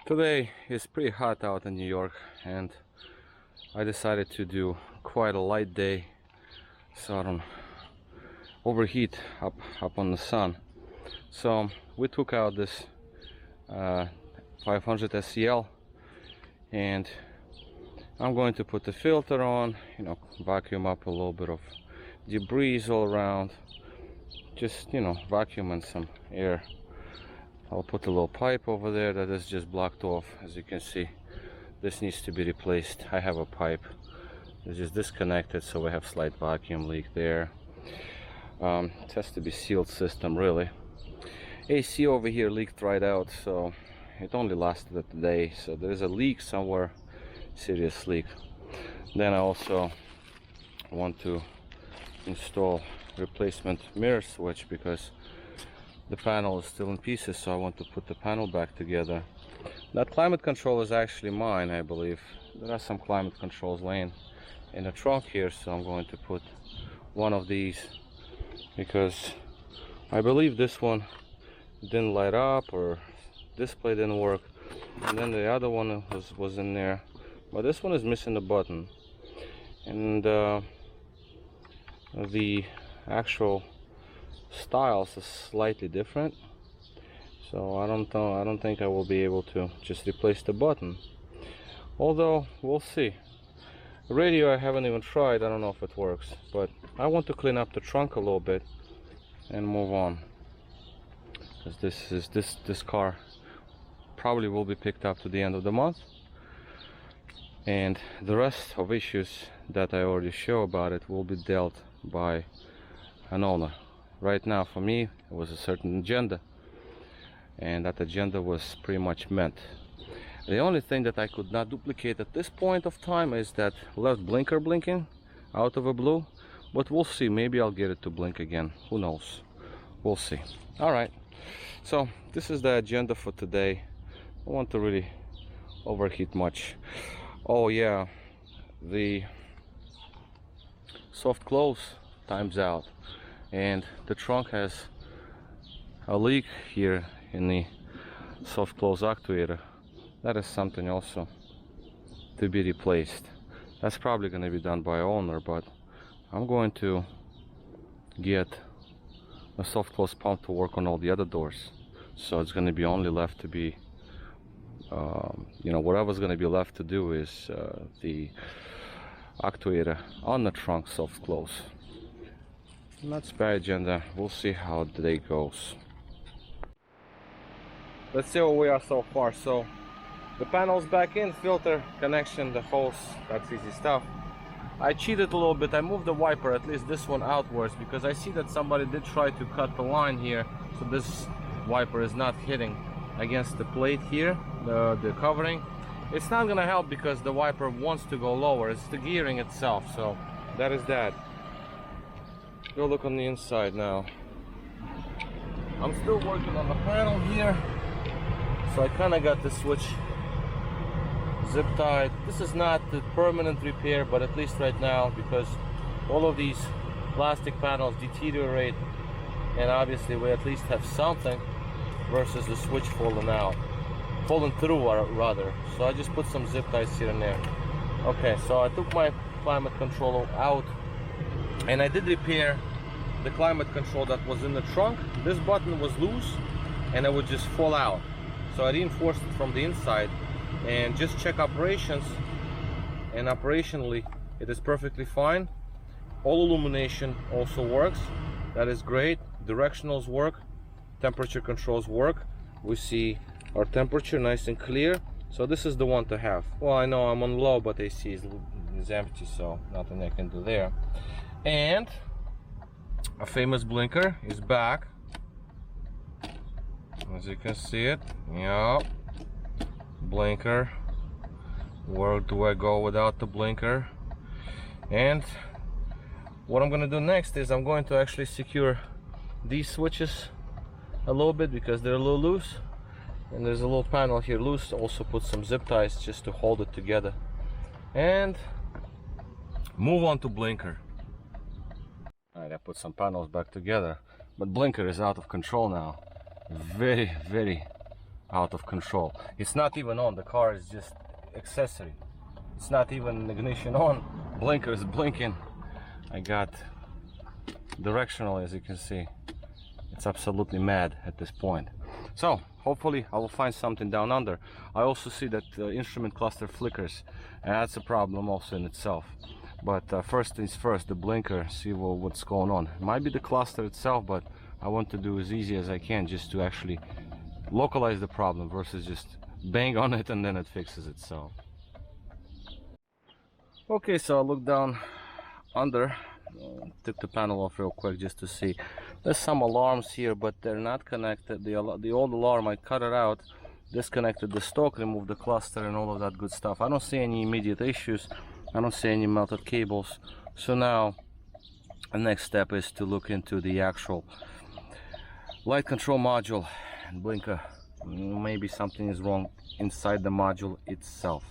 Today is pretty hot out in New York, and I decided to do quite a light day so I don't overheat up on the sun. So we took out this 500 SEL, and I'm going to put the filter on, vacuum up a little bit of debris all around, just vacuum and some air. I'll put a little pipe over there that is just blocked off. As you can see, this needs to be replaced. I have a pipe that's just disconnected, so we have slight vacuum leak there. It has to be sealed system, really. AC over here leaked right out, so it only lasted a day, so there is a leak somewhere, serious leak. Then I also want to install replacement mirror switch because the panel is still in pieces, so I want to put the panel back together. That climate control is actually mine, I believe. There are some climate controls laying in the trunk here, so I'm going to put one of these because I believe this one didn't light up or display didn't work, and then the other one was in there, but this one is missing the button, and the actual styles is slightly different, so I don't think I will be able to just replace the button, although we'll see. Radio I haven't even tried, I don't know if it works, but I want to clean up the trunk a little bit and move on, because this car probably will be picked up to the end of the month, and the rest of issues that I already show about it will be dealt by an owner. Right now, for me, it was a certain agenda, and that agenda was pretty much met. The only thing that I could not duplicate at this point of time is that left blinker blinking out of a blue, but we'll see. Maybe I'll get it to blink again, who knows, we'll see. All right, so this is the agenda for today. I don't want to really overheat much. Oh yeah, the soft close time's out, and the trunk has a leak here in the soft close actuator. That is something also to be replaced. That's probably going to be done by owner, but I'm going to get a soft close pump to work on all the other doors, so it's going to be only left to be whatever's going to be left to do is the actuator on the trunk soft close. That's bad agenda. We'll see how the day goes. Let's see where we are so far. So the panel's back in, filter connection, the hose, that's easy stuff. I cheated a little bit. I moved the wiper, at least this one, outwards, because I see that somebody did try to cut the line here, so this wiper is not hitting against the plate here, the covering. It's not gonna help because the wiper wants to go lower. It's the gearing itself, so that is that. Go look on the inside now. I'm still working on the panel here, so I kind of got the switch zip tied. This is not the permanent repair, but at least right now, because all of these plastic panels deteriorate, and obviously we at least have something versus the switch falling through rather. So I just put some zip ties here and there. Okay, so I took my climate controller out, and I did repair the climate control that was in the trunk. This button was loose and it would just fall out, so I reinforced it from the inside and just check operations, and operationally it is perfectly fine. All illumination also works, that is great. Directionals work, temperature controls work. We see our temperature nice and clear, so this is the one to have. Well, I know I'm on low, but AC is empty, so nothing I can do there. And a famous blinker is back, as you can see it. Yeah, blinker. Where do I go without the blinker? And what I'm gonna do next is I'm going to actually secure these switches a little bit because they're a little loose, and there's a little panel here loose. Also put some zip ties just to hold it together, and move on to blinker. Alright, I put some panels back together, but blinker is out of control now. Very out of control. It's not even on, the car is just accessory. It's not even ignition on, blinker is blinking. I got directional, as you can see. It's absolutely mad at this point. So hopefully I will find something down under. I also see that the instrument cluster flickers, and that's a problem also in itself. But first things first, the blinker, see what's going on. It might be the cluster itself, but I want to do as easy as I can just to actually localize the problem versus just bang on it and then it fixes itself. Okay, so I looked down under, took the panel off real quick just to see. There's some alarms here, but they're not connected. The old alarm, I cut it out, disconnected the stock, removed the cluster and all of that good stuff. I don't see any immediate issues. I don't see any melted cables. So now the next step is to look into the actual light control module and blinker. Maybe something is wrong inside the module itself.